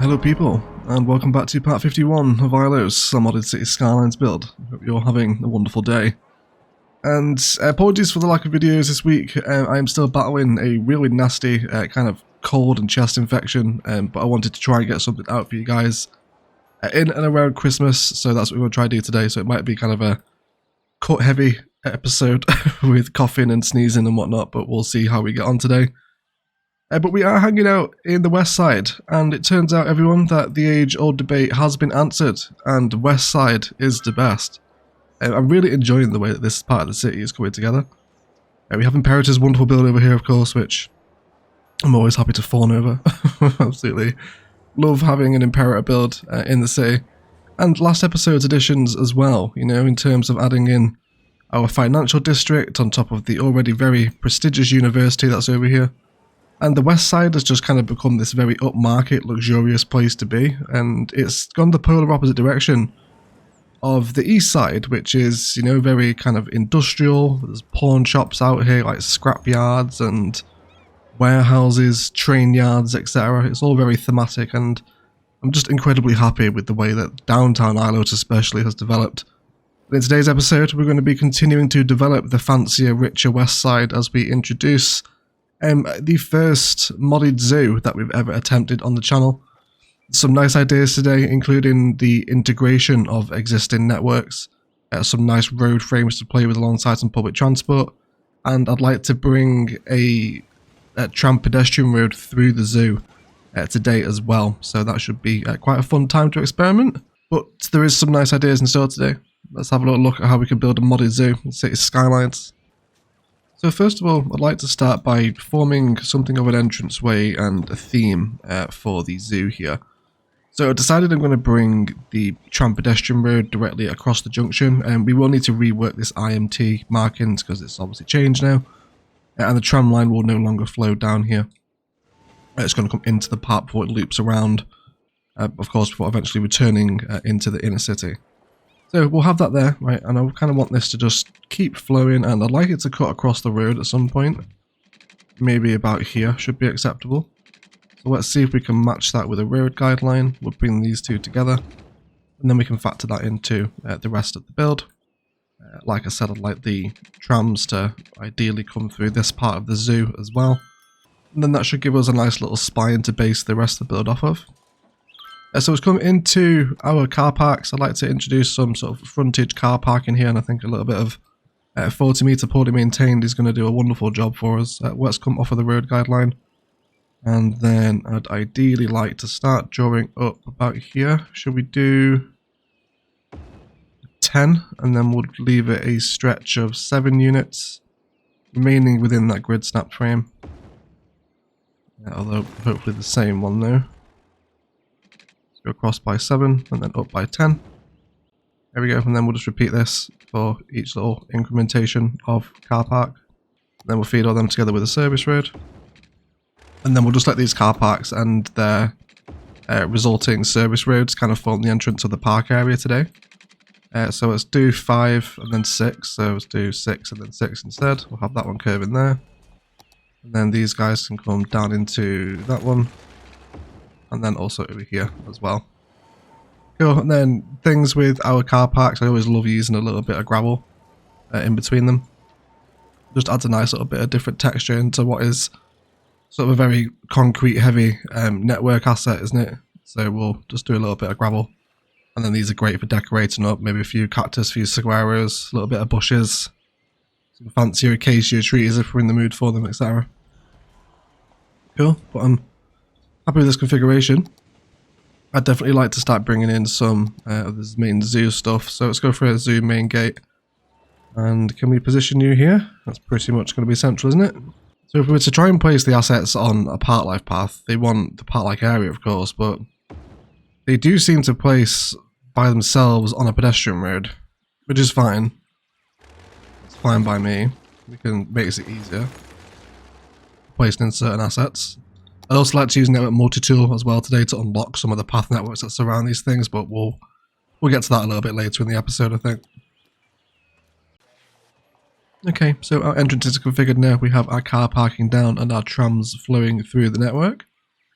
Hello people, and welcome back to part 51 of Ilos, a modded Cities Skylines build. Hope you're having a wonderful day. And apologies for the lack of videos this week. I am still battling a really nasty kind of cold and chest infection, but I wanted to try and get something out for you guys in and around Christmas, so that's what we're going to try to do today. So it might be kind of a cut heavy episode with coughing and sneezing and whatnot, but we'll see how we get on today. But we are hanging out in the west side, and it turns out, everyone, that the age-old debate has been answered, and west side is the best. I'm really enjoying the way that this part of the city is coming together. We have Imperator's wonderful build over here, of course, which I'm always happy to fawn over. Absolutely love having an Imperator build in the city. And last episode's additions as well, you know, in terms of adding in our financial district on top of the already very prestigious university that's over here. And the west side has just kind of become this very upmarket, luxurious place to be, and it's gone the polar opposite direction of the east side, which is, you know, very kind of industrial. There's pawn shops out here, like scrap yards and warehouses, train yards, etc. It's all very thematic, and I'm just incredibly happy with the way that downtown Ilos especially has developed. In today's episode, we're going to be continuing to develop the fancier, richer west side as we introduce the first modded zoo that we've ever attempted on the channel. Some nice ideas today, including the integration of existing networks, some nice road frames to play with alongside some public transport, and I'd like to bring a tram pedestrian road through the zoo today as well, so that should be quite a fun time to experiment. But there is some nice ideas in store today. Let's have a little look at how we can build a modded zoo in Cities Skylines. So first of all, I'd like to start by forming something of an entranceway and a theme for the zoo here. So I decided I'm going to bring the tram pedestrian road directly across the junction, and we will need to rework this IMT markings because it's obviously changed now, and the tram line will no longer flow down here. It's going to come into the park before it loops around, of course, before eventually returning into the inner city. So we'll have that there, right, and I kind of want this to just keep flowing, and I'd like it to cut across the road at some point. Maybe about here should be acceptable. So let's see if we can match that with a road guideline. We'll bring these two together, and then we can factor that into the rest of the build. Like I said, I'd like the trams to ideally come through this part of the zoo as well. And then that should give us a nice little spine to base the rest of the build off of. So it's come into our car parks. I'd like to introduce some sort of frontage car parking here, and I think a little bit of 40 meter poorly maintained is going to do a wonderful job for us. Let's come off of the road guideline, and then I'd ideally like to start drawing up about here. Should we do 10, and then we'll leave it a stretch of 7 units, remaining within that grid snap frame. Although hopefully the same one though. Go across by 7 and then up by 10. There we go, and then we'll just repeat this for each little incrementation of car park. Then we'll feed all them together with a service road. And then we'll just let these car parks and their resulting service roads kind of form the entrance of the park area today. So let's do 5 and then 6. So let's do 6 and then 6 instead. We'll have that one curve in there. And then these guys can come down into that one. And then also over here as well. Cool, and then things with our car parks, I always love using a little bit of gravel in between them. Just adds a nice little bit of different texture into what is sort of a very concrete heavy network asset, isn't it? So we'll just do a little bit of gravel. And then these are great for decorating up, maybe a few cactus, a few saguaros, a little bit of bushes, some fancier acacia trees if we're in the mood for them, etc. Cool, but I'm happy with this configuration. I'd definitely like to start bringing in some of this main zoo stuff. So let's go for a zoo main gate. And can we position you here? That's pretty much going to be central, isn't it? So if we were to try and place the assets on a park life path, they want the park like area, of course, but they do seem to place by themselves on a pedestrian road, which is fine. It's fine by me. We can make it easier placing in certain assets. I'd also like to use network multi-tool as well today to unlock some of the path networks that surround these things, but we'll get to that a little bit later in the episode, I think. Okay, so our entrance is configured now. We have our car parking down and our trams flowing through the network.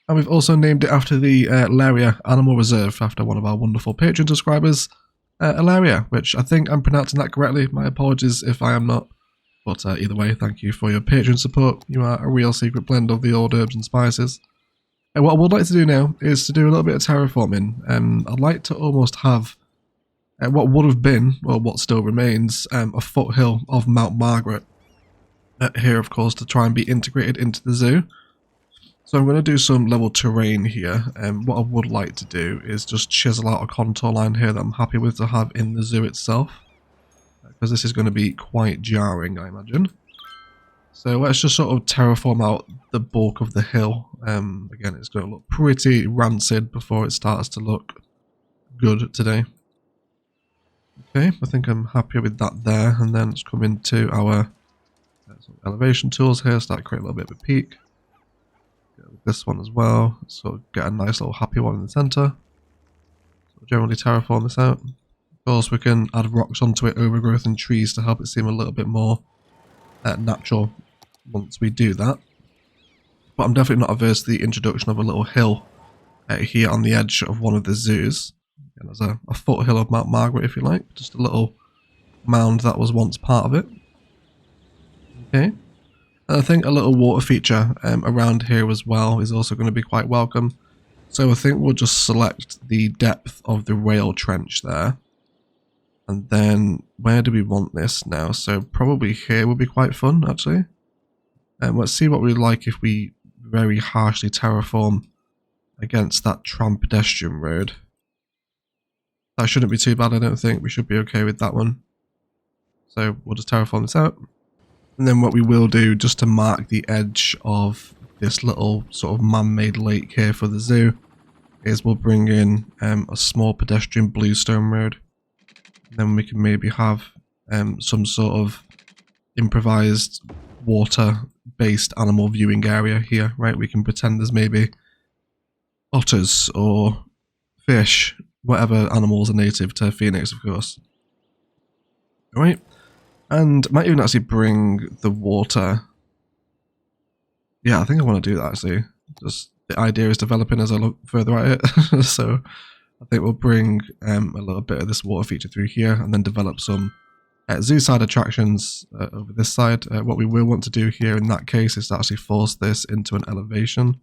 And we've also named it after the Laria Animal Reserve, after one of our wonderful Patreon subscribers, Ilaria, which I think I'm pronouncing that correctly. My apologies if I am not. But either way, thank you for your Patreon support. You are a real secret blend of the old herbs and spices. And what I would like to do now is to do a little bit of terraforming. I'd like to almost have what would have been, or what still remains, a foothill of Mount Margaret. Here, of course, to try and be integrated into the zoo. So I'm going to do some level terrain here, and what I would like to do is just chisel out a contour line here that I'm happy with to have in the zoo itself, because this is going to be quite jarring, I imagine. So let's just sort of terraform out the bulk of the hill. Again, it's going to look pretty rancid before it starts to look good today. Okay, I think I'm happy with that there, and then let's come into our elevation tools here, start creating a little bit of a peak. This one as well, so get a nice little happy one in the center. So generally terraform this out. Of course, we can add rocks onto it, overgrowth and trees to help it seem a little bit more natural once we do that. But I'm definitely not averse to the introduction of a little hill here on the edge of one of the zoos. And there's a foothill of Mount Margaret, if you like, just a little mound that was once part of it. Okay. And I think a little water feature around here as well is also going to be quite welcome. So I think we'll just select the depth of the rail trench there. And then where do we want this now? So probably here would be quite fun, actually. Let's see what we'd like if we very harshly terraform against that tram pedestrian road. That shouldn't be too bad, I don't think. We should be okay with that one. So we'll just terraform this out. And then what we will do, just to mark the edge of this little sort of man-made lake here for the zoo, is we'll bring in a small pedestrian bluestone road. And then we can maybe have some sort of improvised water-based animal viewing area here, right? We can pretend there's maybe otters or fish, whatever animals are native to Phoenix, of course. Alright. And might even actually bring the water. Yeah, I think I want to do that actually. Just the idea is developing as I look further at it. So I think we'll bring a little bit of this water feature through here and then develop some zoo side attractions over this side. What we will want to do here in that case is to actually force this into an elevation.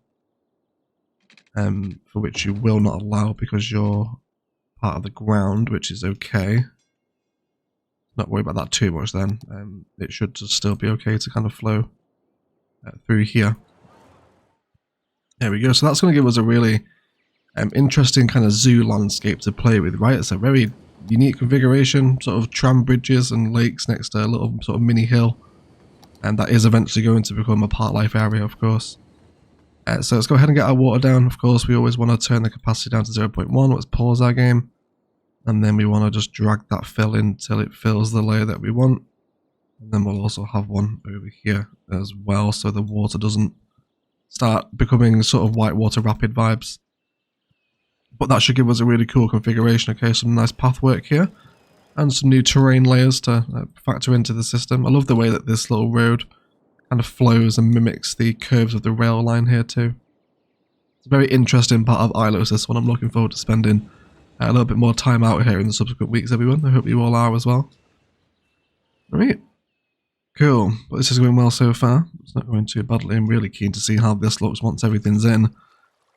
For which you will not allow because you're part of the ground, which is okay. Not worry about that too much then. It should just still be okay to kind of flow through here. There we go. So that's going to give us a really interesting kind of zoo landscape to play with, right? It's a very unique configuration, sort of tram bridges and lakes next to a little sort of mini hill. And that is eventually going to become a park life area, of course. So let's go ahead and get our water down. Of course, we always want to turn the capacity down to 0.1. Let's pause our game. And then we want to just drag that fill in until it fills the layer that we want. And then we'll also have one over here as well, so the water doesn't start becoming sort of whitewater rapid vibes. But that should give us a really cool configuration. Okay, some nice pathwork here. And some new terrain layers to factor into the system. I love the way that this little road kind of flows and mimics the curves of the rail line here too. It's a very interesting part of Ilos, this one. I'm looking forward to spending a little bit more time out here in the subsequent weeks, everyone. I hope you all are as well. Alright. Cool. But this is going well so far. It's not going too badly. I'm really keen to see how this looks once everything's in.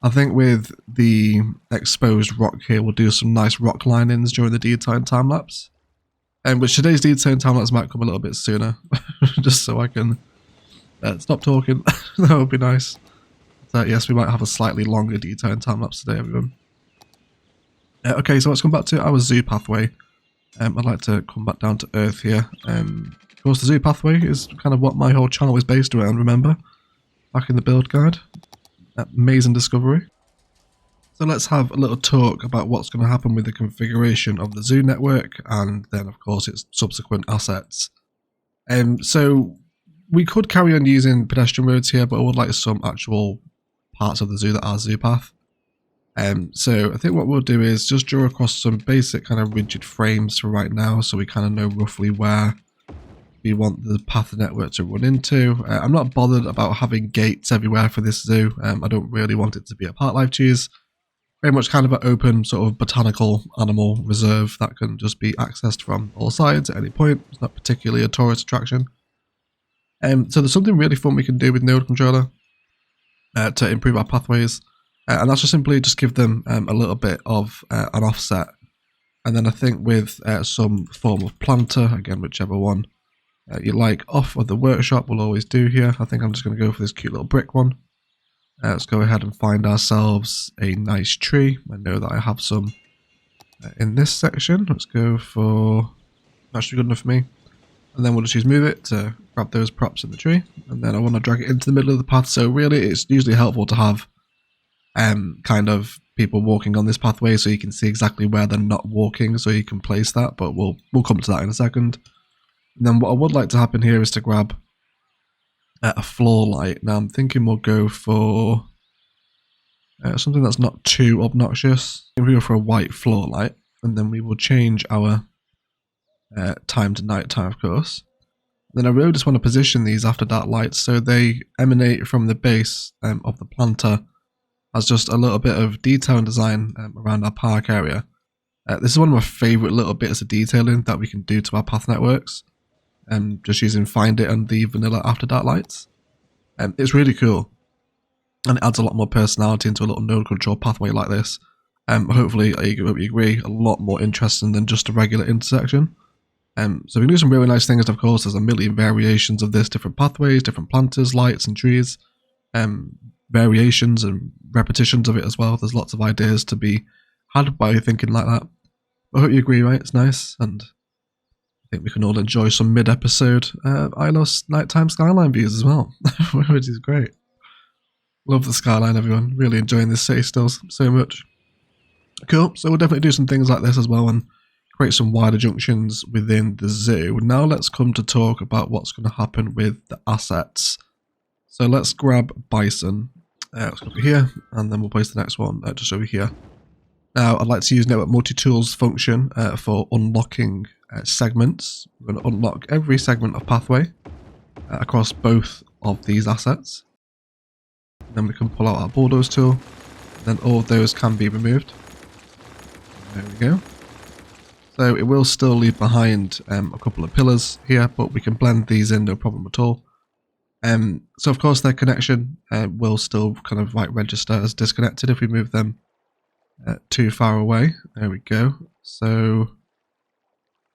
I think with the exposed rock here, we'll do some nice rock linings during the detailed time-lapse. And with today's detailed time-lapse might come a little bit sooner. Just so I can stop talking. That would be nice. But, yes, we might have a slightly longer detailed time-lapse today, everyone. Okay, so let's come back to our zoo pathway. I'd like to come back down to Earth here. Of course, the zoo pathway is kind of what my whole channel is based around, remember? Back in the build guide. Amazing discovery. So let's have a little talk about what's going to happen with the configuration of the zoo network and then, of course, its subsequent assets. So we could carry on using pedestrian roads here, but I would like some actual parts of the zoo that are zoo path. So I think what we'll do is just draw across some basic kind of rigid frames for right now, so we kind of know roughly where we want the path network to run into. I'm not bothered about having gates everywhere for this zoo. I don't really want it to be a park life cheese. Very much kind of an open sort of botanical animal reserve that can just be accessed from all sides at any point. It's not particularly a tourist attraction. So there's something really fun we can do with Node Controller to improve our pathways. And that's just simply just give them a little bit of an offset. And then I think with some form of planter, again, whichever one you like, off of the workshop we'll always do here. I think I'm just going to go for this cute little brick one. Let's go ahead and find ourselves a nice tree. I know that I have some in this section. Let's go for, that should be good enough for me. And then we'll just use move it to grab those props in the tree. And then I want to drag it into the middle of the path. So really it's usually helpful to have kind of people walking on this pathway so you can see exactly where they're not walking, so you can place that, but we'll come to that in a second. And then what I would like to happen here is to grab a floor light. Now I'm thinking we'll go for something that's not too obnoxious. We'll go for a white floor light, and then we will change our time to night time, of course. Then I really just want to position these after dark lights so they emanate from the base of the planter as just a little bit of detail and design around our park area. This is one of my favourite little bits of detailing that we can do to our path networks. Just using Find It and the vanilla After Dark lights. It's really cool. And it adds a lot more personality into a little node control pathway like this. Hopefully, you agree, a lot more interesting than just a regular intersection. So we can do some really nice things. Of course, there's a million variations of this, different pathways, different planters, lights and trees. Variations and repetitions of it as well. There's lots of ideas to be had by thinking like that. I hope you agree, right? It's nice, and I think we can all enjoy some mid-episode Ilos nighttime skyline views as well, which is great. Love the skyline, everyone. Really enjoying this city still so much. Cool, so we'll definitely do some things like this as well and create some wider junctions within the zoo. Now let's come to talk about what's going to happen with the assets. So let's grab Bison. Let's go over here, and then we'll place the next one just over here. Now, I'd like to use Network Multi-Tools function for unlocking segments. We're going to unlock every segment of pathway across both of these assets. Then we can pull out our bulldoze tool. Then all of those can be removed. There we go. So it will still leave behind a couple of pillars here, but we can blend these in, no problem at all. So of course their connection will still kind of like register as disconnected if we move them too far away. There we go. So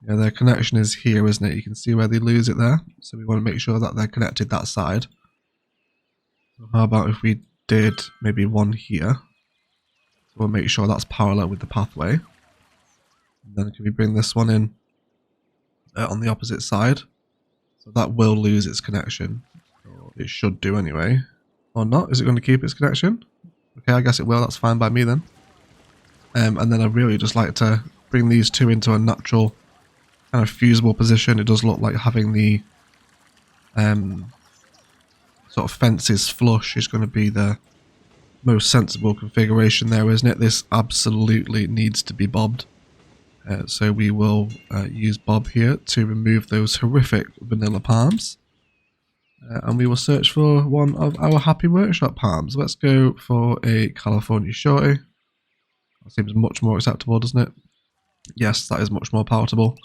yeah, their connection is here, isn't it? You can see where they lose it there. So we want to make sure that they're connected that side. So how about if we did maybe one here? So we'll make sure that's parallel with the pathway. And then can we bring this one in on the opposite side? So that will lose its connection. Or it should do anyway. Or not? Is it going to keep its connection? Okay, I guess it will. That's fine by me then. And then I really just like to bring these two into a natural kind of fusible position. It does look like having the sort of fences flush is going to be the most sensible configuration there, isn't it? This absolutely needs to be bobbed. So we will use Bob here to remove those horrific vanilla palms. And we will search for one of our happy workshop palms. Let's go for a California shorty. That seems much more acceptable, doesn't it? Yes, that is much more palatable.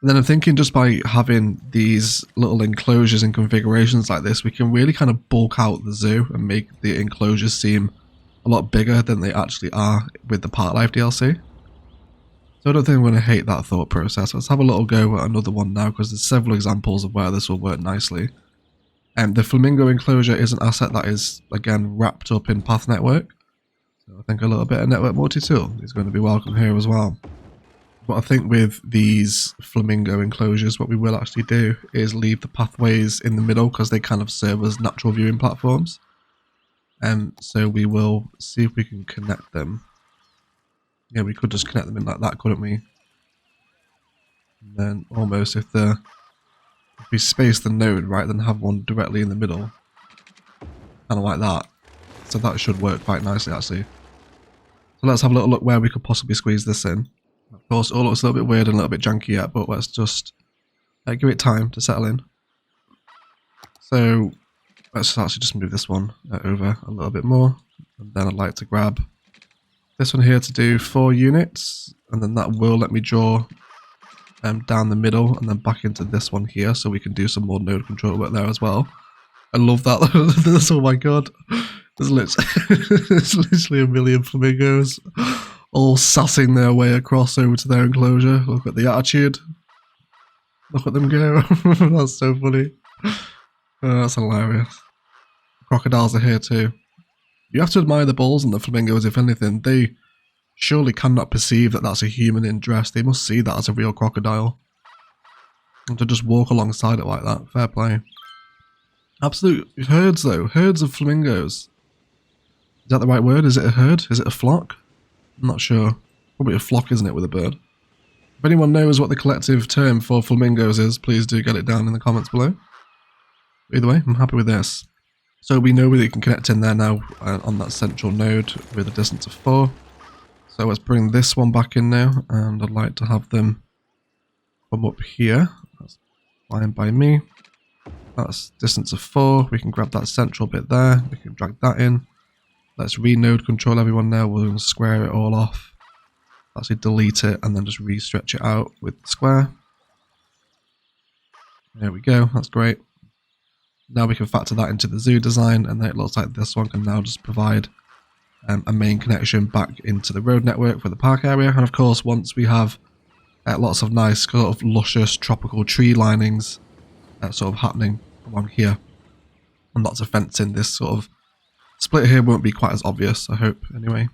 And then I'm thinking just by having these little enclosures and configurations like this, we can really kind of bulk out the zoo and make the enclosures seem a lot bigger than they actually are with the Park Life DLC. So I don't think I'm going to hate that thought process. Let's have a little go at another one now, because there's several examples of where this will work nicely. The Flamingo enclosure is an asset that is, again, wrapped up in Path Network. So I think a little bit of Network Multi-Tool is going to be welcome here as well. But I think with these Flamingo enclosures, what we will actually do is leave the pathways in the middle, because they kind of serve as natural viewing platforms. So we will see if we can connect them. Yeah, we could just connect them in like that, couldn't we? And then almost if we space the node right, then have one directly in the middle. Kind of like that. So that should work quite nicely actually. So let's have a little look where we could possibly squeeze this in. Of course, it all looks a little bit weird and a little bit janky yet, but let's just give it time to settle in. So let's actually just move this one over a little bit more, and then I'd like to grab this one here to do 4 units, and then that will let me draw down the middle and then back into this one here, so we can do some more node control work there as well. I love that. Oh my god, there's literally a million flamingos all sassing their way across over to their enclosure. Look at the attitude. Look at them go. That's so funny. That's hilarious. Crocodiles are here too. You have to admire the balls and the flamingos, if anything. They surely cannot perceive that that's a human in dress. They must see that as a real crocodile. And to just walk alongside it like that, fair play. Absolute herds though, herds of flamingos. Is that the right word? Is it a herd? Is it a flock? I'm not sure. Probably a flock, isn't it, with a bird? If anyone knows what the collective term for flamingos is, please do get it down in the comments below. Either way, I'm happy with this. So we know whether you can connect in there now on that central node with a distance of 4. So let's bring this one back in now, and I'd like to have them come up here. That's fine by me. That's distance of 4. We can grab that central bit there. We can drag that in. Let's re-node control everyone now. We're going to square it all off. Actually delete it and then just re-stretch it out with the square. There we go. That's great. Now we can factor that into the zoo design, and then it looks like this one can now just provide a main connection back into the road network for the park area. And of course, once we have lots of nice sort of luscious tropical tree linings sort of happening along here, and lots of fencing, this sort of split here won't be quite as obvious, I hope, anyway.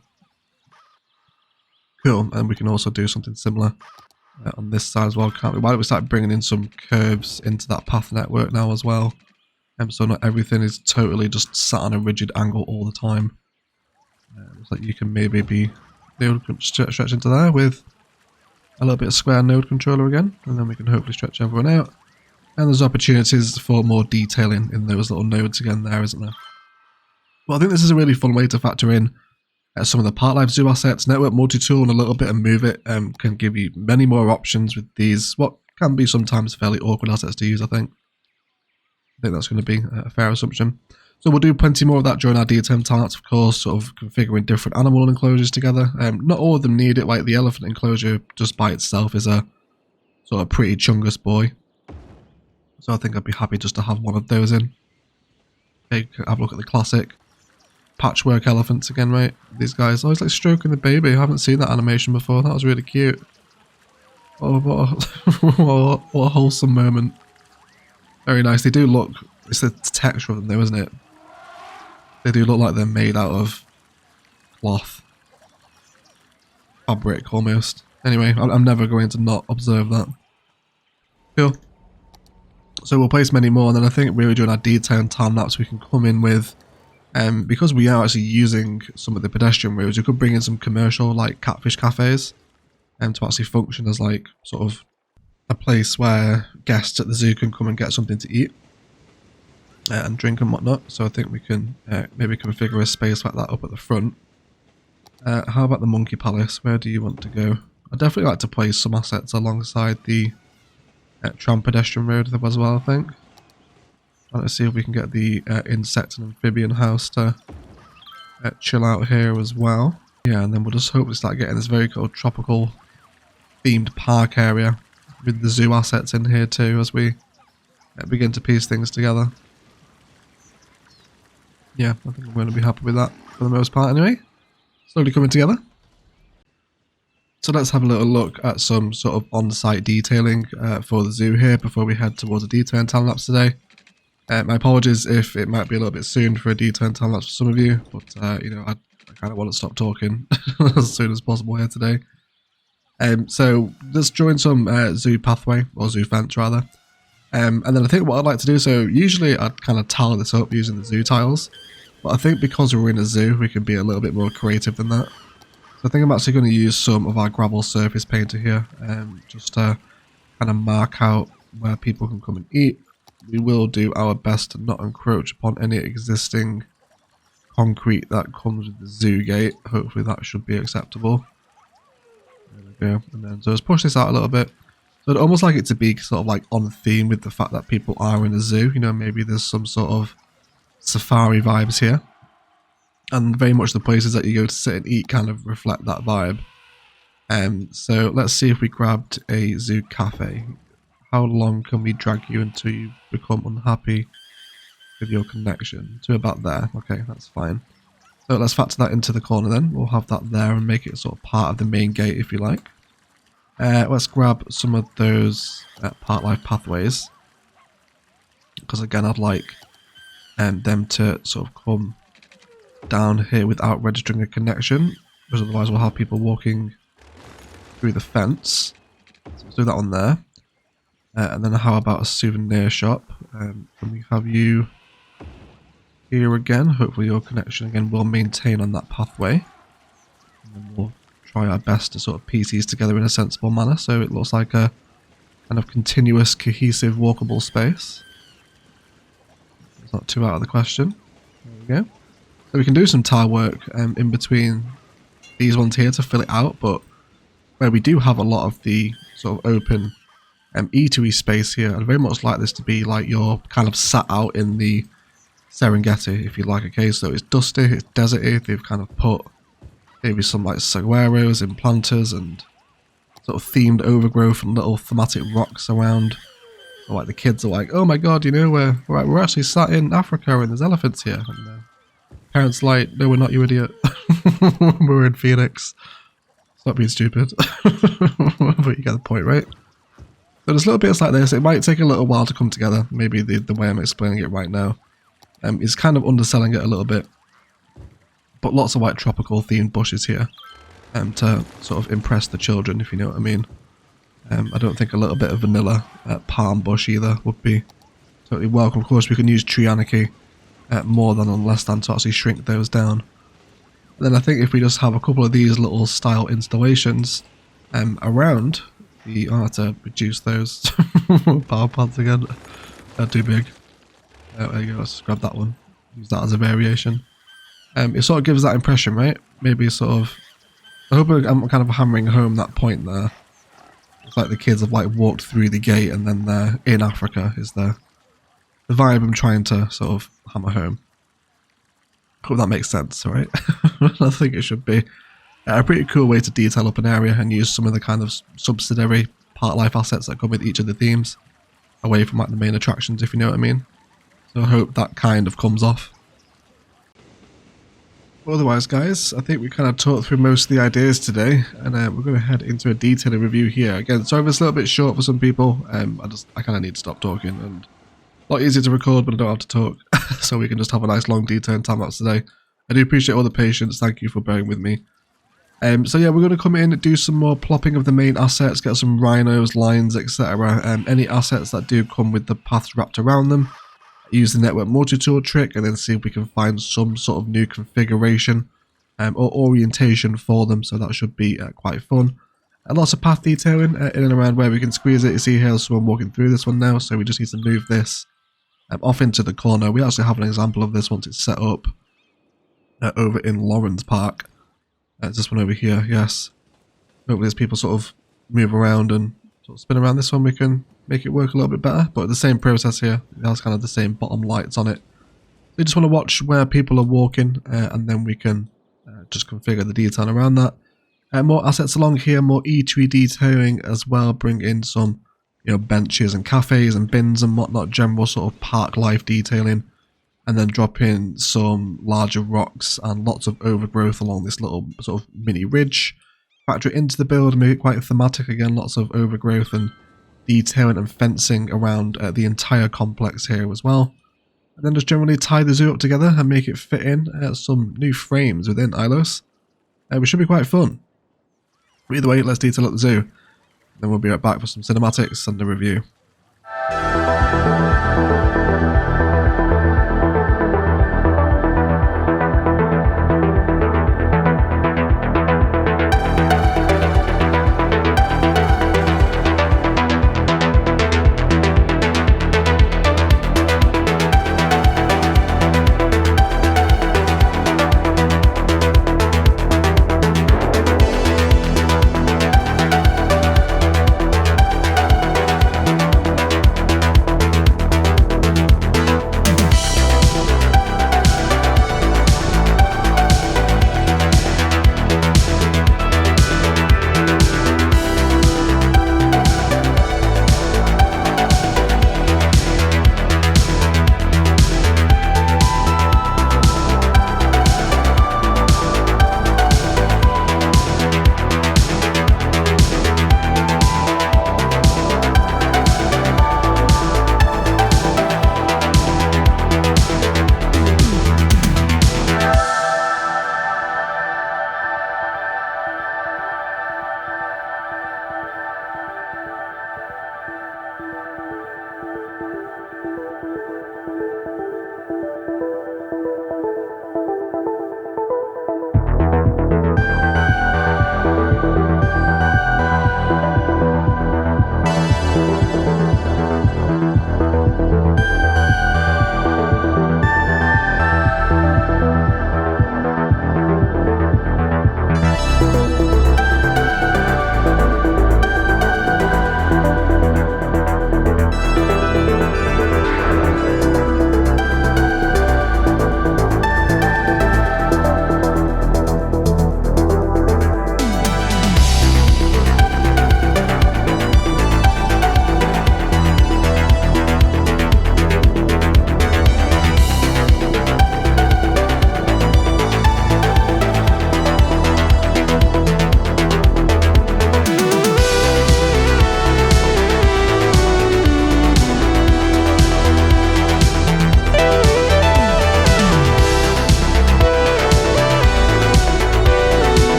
Cool, and we can also do something similar on this side as well, can't we? Why don't we start bringing in some curves into that path network now as well? So not everything is totally just sat on a rigid angle all the time. Looks like you can maybe be able to stretch into there with a little bit of square node controller again, and then we can hopefully stretch everyone out. And there's opportunities for more detailing in those little nodes again there, isn't there? Well, I think this is a really fun way to factor in some of the part life zoo assets. Network multi-tool and a little bit of move it can give you many more options with these, what can be sometimes fairly awkward assets to use, I think. I think that's going to be a fair assumption. So we'll do plenty more of that during our D10 time-lapse, of course, sort of configuring different animal enclosures together. Not all of them need it, like the elephant enclosure just by itself is a sort of pretty chungus boy. So I think I'd be happy just to have one of those in. Okay, have a look at the classic patchwork elephants again, right? These guys always like stroking the baby. I haven't seen that animation before. That was really cute. Oh, what a wholesome moment. Very nice. They do look, it's the texture of them though, isn't it? They do look like they're made out of cloth. Fabric, almost. Anyway, I'm never going to not observe that. Cool. So we'll place many more, and then I think really during our D10 time-lapse we can come in with, because we are actually using some of the pedestrian roads, we could bring in some commercial, like catfish cafes, to actually function as like, sort of, a place where guests at the zoo can come and get something to eat and drink and whatnot. So I think we can maybe configure a space like that up at the front. How about the Monkey Palace? Where do you want to go? I'd definitely like to place some assets alongside the tram pedestrian road as well, I think. Let's see if we can get the insect and amphibian house to chill out here as well. Yeah, and then we'll just hopefully start getting this very cool tropical themed park area with the zoo assets in here too as we begin to piece things together. Yeah, I think I'm going to be happy with that for the most part anyway. Slowly coming together. So let's have a little look at some sort of on-site detailing for the zoo here before we head towards a D10 time-lapse today. My apologies if it might be a little bit soon for a D10 time-lapse for some of you, but you know, I kind of want to stop talking as soon as possible here today. So let's join some zoo pathway, or zoo fence rather. And then I think what I'd like to do, so usually I'd kind of tile this up using the zoo tiles, but I think because we're in a zoo we can be a little bit more creative than that. So I think I'm actually going to use some of our gravel surface painter here, just to kind of mark out where people can come and eat. We will do our best to not encroach upon any existing concrete that comes with the zoo gate. Hopefully that should be acceptable. There we go. And then so let's push this out a little bit. So I'd almost like it to be sort of like on theme with the fact that people are in a zoo. You know, maybe there's some sort of safari vibes here. And very much the places that you go to sit and eat kind of reflect that vibe. So let's see if we grabbed a zoo cafe. How long can we drag you until you become unhappy with your connection? To about there. Okay, that's fine. So let's factor that into the corner then. We'll have that there and make it sort of part of the main gate if you like. Let's grab some of those part life pathways. Because again, I'd like them to sort of come down here without registering a connection. Because otherwise we'll have people walking through the fence. So let's do that on there. And then how about a souvenir shop? Can we have you here again? Hopefully your connection again will maintain on that pathway. And then we'll try our best to sort of piece these together in a sensible manner so it looks like a kind of continuous, cohesive, walkable space. It's not too out of the question. There we go. So we can do some tile work in between these ones here to fill it out, but where we do have a lot of the sort of open eatery space here, I'd very much like this to be like you're kind of sat out in the Serengeti, if you like. Okay, so it's dusty, it's deserty, they've kind of put maybe some like saguaros and planters and sort of themed overgrowth and little thematic rocks around. Or like the kids are like, oh my god, you know, we're actually sat in Africa and there's elephants here. And parents are like, no, we're not, you idiot. We're in Phoenix. Stop being stupid. But you get the point, right? So there's little bits like this. It might take a little while to come together. Maybe the way I'm explaining it right now is kind of underselling it a little bit. But lots of like tropical themed bushes here to sort of impress the children, if you know what I mean. I don't think a little bit of vanilla palm bush either would be totally welcome. Of course, we can use tree anarchy more than and less than to actually shrink those down. And then I think if we just have a couple of these little style installations around the... I'll have to reduce those power pads again. They're too big. There you go, let's grab that one. Use that as a variation. It sort of gives that impression, right? Maybe sort of... I hope I'm kind of hammering home that point there. It's like the kids have like walked through the gate and then they're in Africa is the vibe I'm trying to sort of hammer home. Hope that makes sense, alright? I think it should be a pretty cool way to detail up an area and use some of the kind of subsidiary part life assets that come with each of the themes away from like the main attractions, if you know what I mean. So I hope that kind of comes off. Otherwise, guys, I think we kind of talked through most of the ideas today, and we're going to head into a detailed review here. Again, sorry if it's a little bit short for some people. I kind of need to stop talking, and a lot easier to record, but I don't have to talk, so we can just have a nice long detailed time lapse today. I do appreciate all the patience. Thank you for bearing with me. So yeah, we're going to come in and do some more plopping of the main assets, get some rhinos, lines, etc. Any assets that do come with the paths wrapped around them. Use the network multi-tool trick and then see if we can find some sort of new configuration or orientation for them, so that should be quite fun. Lots of path detailing in and around where we can squeeze it. You see here someone walking through this one now, so we just need to move this off into the corner. We actually have an example of this once it's set up over in Lawrence Park. It's this one over here, yes. Hopefully as people sort of move around and sort of spin around this one, we can make it work a little bit better, but the same process here. It has kind of the same bottom lights on it. We just want to watch where people are walking and then we can just configure the detail around that. More assets along here, more eatery detailing as well. Bring in some, you know, benches and cafes and bins and whatnot, general sort of park life detailing, and then drop in some larger rocks and lots of overgrowth along this little sort of mini ridge. Factor it into the build and make it quite thematic again. Lots of overgrowth and detailing and fencing around the entire complex here as well. And then just generally tie the zoo up together and make it fit in some new frames within Ilos, which should be quite fun. But either way, let's detail up the zoo. Then we'll be right back for some cinematics and a review.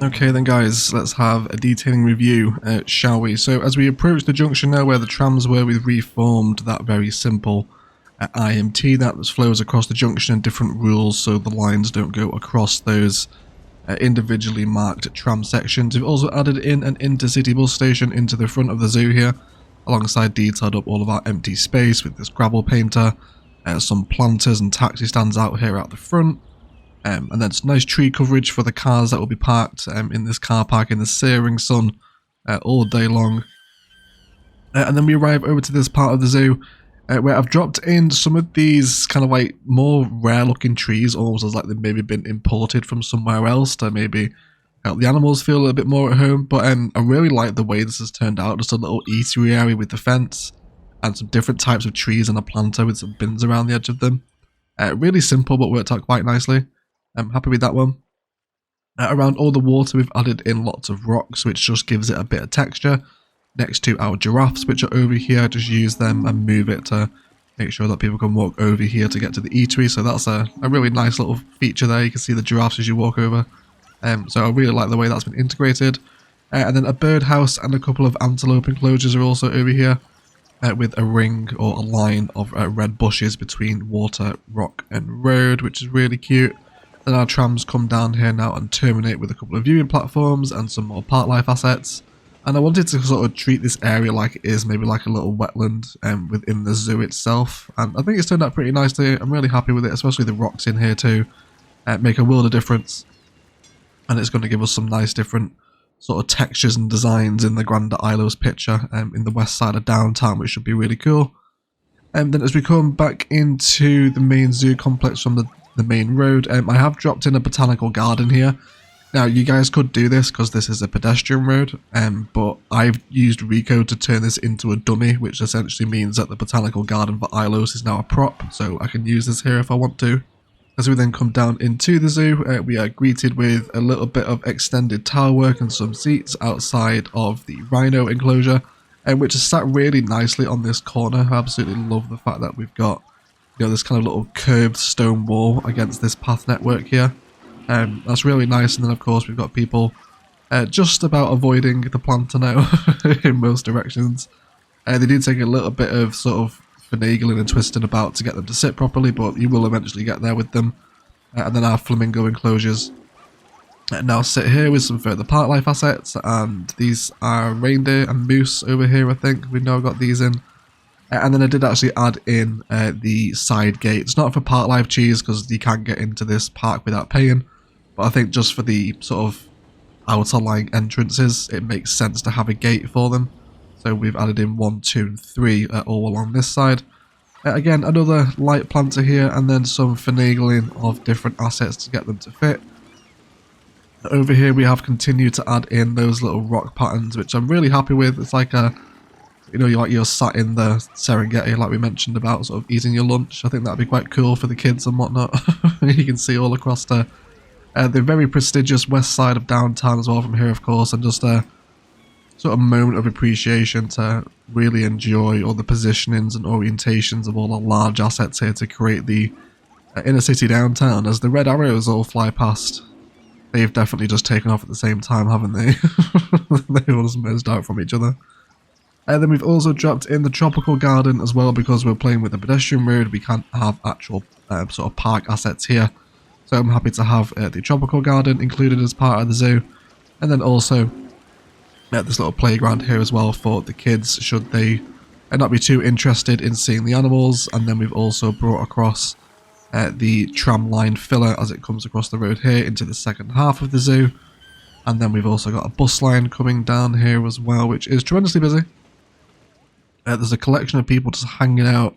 Okay then guys, let's have a detailing review, shall we? So as we approach the junction now where the trams were, we've reformed that very simple IMT that flows across the junction and different rules so the lines don't go across those individually marked tram sections. We've also added in an intercity bus station into the front of the zoo here, alongside detailed up all of our empty space with this gravel painter, some planters and taxi stands out here at the front. And then some nice tree coverage for the cars that will be parked in this car park in the searing sun all day long. And then we arrive over to this part of the zoo where I've dropped in some of these kind of like more rare looking trees, almost as like they've maybe been imported from somewhere else to maybe help the animals feel a little bit more at home. But I really like the way this has turned out, just a little eatery area with the fence and some different types of trees and a planter with some bins around the edge of them. Really simple but worked out quite nicely. I'm happy with that one. Around all the water we've added in lots of rocks, which just gives it a bit of texture. Next to our giraffes, which are over here, just use them and move it to make sure that people can walk over here to get to the eatery. So that's a really nice little feature there. You can see the giraffes as you walk over. So I really like the way that's been integrated. And then a birdhouse and a couple of antelope enclosures are also over here. With a ring or a line of red bushes between water, rock and road, which is really cute. Then our trams come down here now and terminate with a couple of viewing platforms and some more park life assets. And I wanted to sort of treat this area like it is, maybe like a little wetland within the zoo itself. And I think it's turned out pretty nicely. I'm really happy with it, especially the rocks in here too. Make a world of difference. And it's going to give us some nice different sort of textures and designs in the grander Ilos picture in the west side of downtown, which should be really cool. And then as we come back into the main zoo complex from the main road, I have dropped in a botanical garden here. Now you guys could do this because this is a pedestrian road, but I've used Rico to turn this into a dummy, which essentially means that the botanical garden for Ilos is now a prop, so I can use this here if I want to. As we then come down into the zoo, we are greeted with a little bit of extended tower work and some seats outside of the rhino enclosure, which is sat really nicely on this corner. I absolutely love the fact that we've got this kind of little curved stone wall against this path network here. That's really nice. And then of course we've got people just about avoiding the planter now in most directions. They do take a little bit of sort of finagling and twisting about to get them to sit properly, but you will eventually get there with them. And then our flamingo enclosures now sit here with some further park life assets, and these are reindeer and moose over here. I think we've now got these in. And then I did actually add in the side gate. It's not for park life cheese because you can't get into this park without paying, but I think just for the sort of outer lying entrances, it makes sense to have a gate for them. So we've added in 1, 2, and 3 all along this side. Again, another light planter here, and then some finagling of different assets to get them to fit. Over here we have continued to add in those little rock patterns, which I'm really happy with. It's like a, you're sat in the Serengeti, like we mentioned about, sort of eating your lunch. I think that'd be quite cool for the kids and whatnot. You can see all across the very prestigious west side of downtown as well from here, of course, and just a sort of moment of appreciation to really enjoy all the positionings and orientations of all the large assets here to create the inner city downtown. As the red arrows all fly past, they've definitely just taken off at the same time, haven't they? They all just merged out from each other. And then we've also dropped in the tropical garden as well, because we're playing with the pedestrian road. We can't have actual sort of park assets here. So I'm happy to have the tropical garden included as part of the zoo. And then also this little playground here as well for the kids, should they not be too interested in seeing the animals. And then we've also brought across the tram line filler as it comes across the road here into the second half of the zoo. And then we've also got a bus line coming down here as well, which is tremendously busy. There's a collection of people just hanging out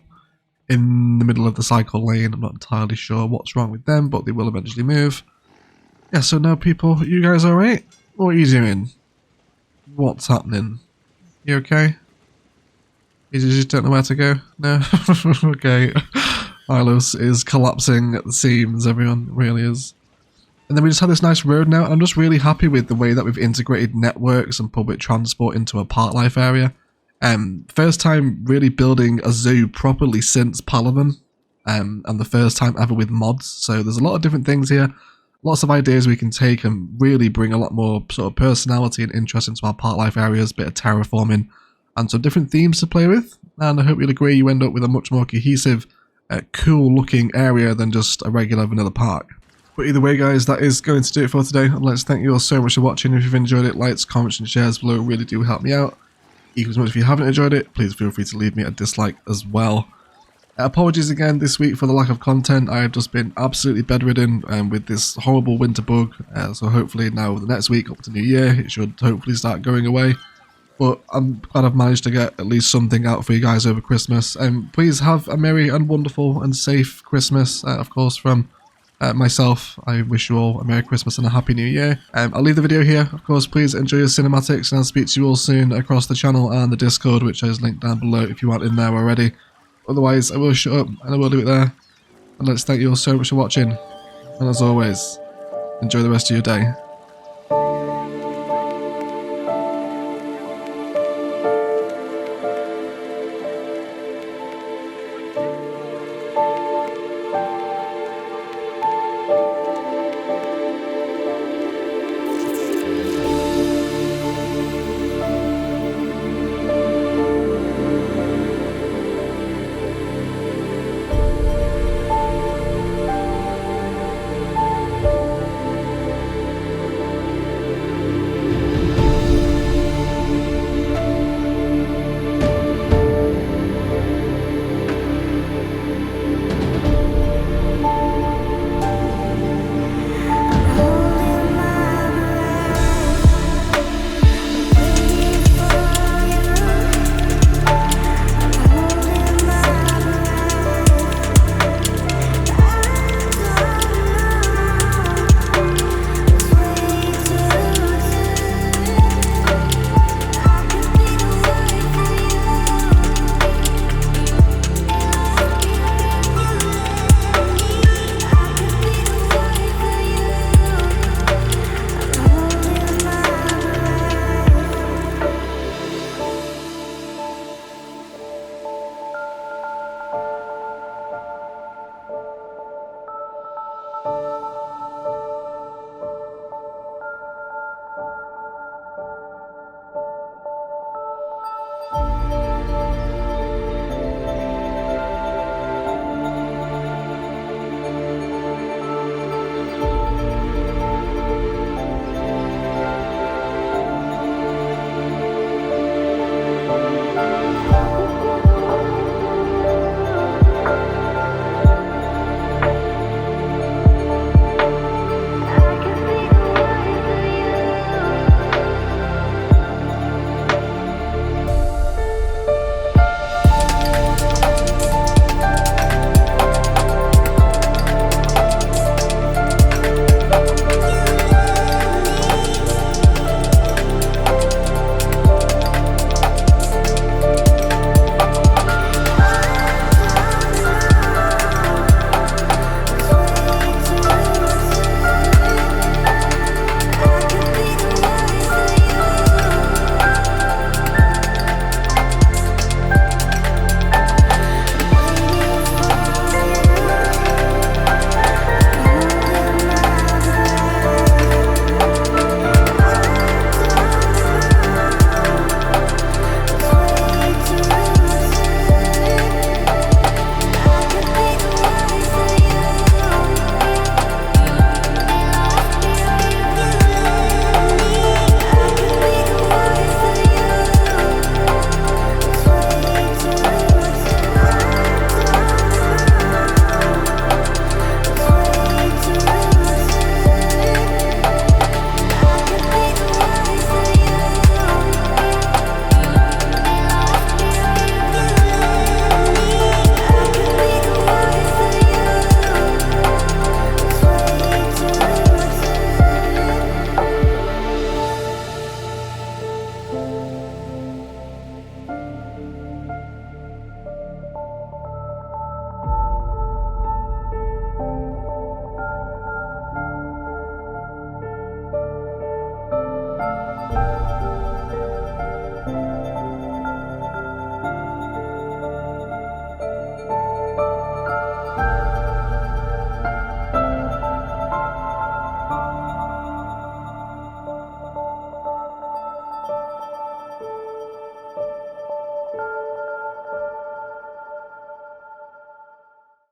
in the middle of the cycle lane. I'm not entirely sure what's wrong with them, but they will eventually move. Yeah, so now people, you guys alright? What are you doing? What's happening? You okay? You just don't know where to go? No? Okay. Ilos is collapsing at the seams, everyone really is. And then we just have this nice road now, and I'm just really happy with the way that we've integrated networks and public transport into a park life area. First time really building a zoo properly since Palaven, and the first time ever with mods, so there's a lot of different things here. lots of ideas we can take and really bring a lot more sort of personality and interest into our park life areas, bit of terraforming, and some different themes to play with. And I hope you'll agree you end up with a much more cohesive, cool looking area than just a regular vanilla park. But either way guys, that is going to do it for today. I'd like to thank you all so much for watching. If you've enjoyed it, likes, comments and shares below really do help me out. Equally as much if you haven't enjoyed it, please feel free to leave me a dislike as well. Apologies again this week for the lack of content. I have just been absolutely bedridden with this horrible winter bug, so hopefully now the next week up to New Year it should hopefully start going away. But I'm glad I've managed to get at least something out for you guys over Christmas. Please have a merry and wonderful and safe Christmas, of course, from myself. I wish you all a Merry Christmas and a Happy New Year. I'll leave the video here. Of course, please enjoy your cinematics, and I'll speak to you all soon across the channel and the Discord, which is linked down below if you aren't in there already. Otherwise, I will shut up and I will leave it there. And let's thank you all so much for watching. And as always, enjoy the rest of your day.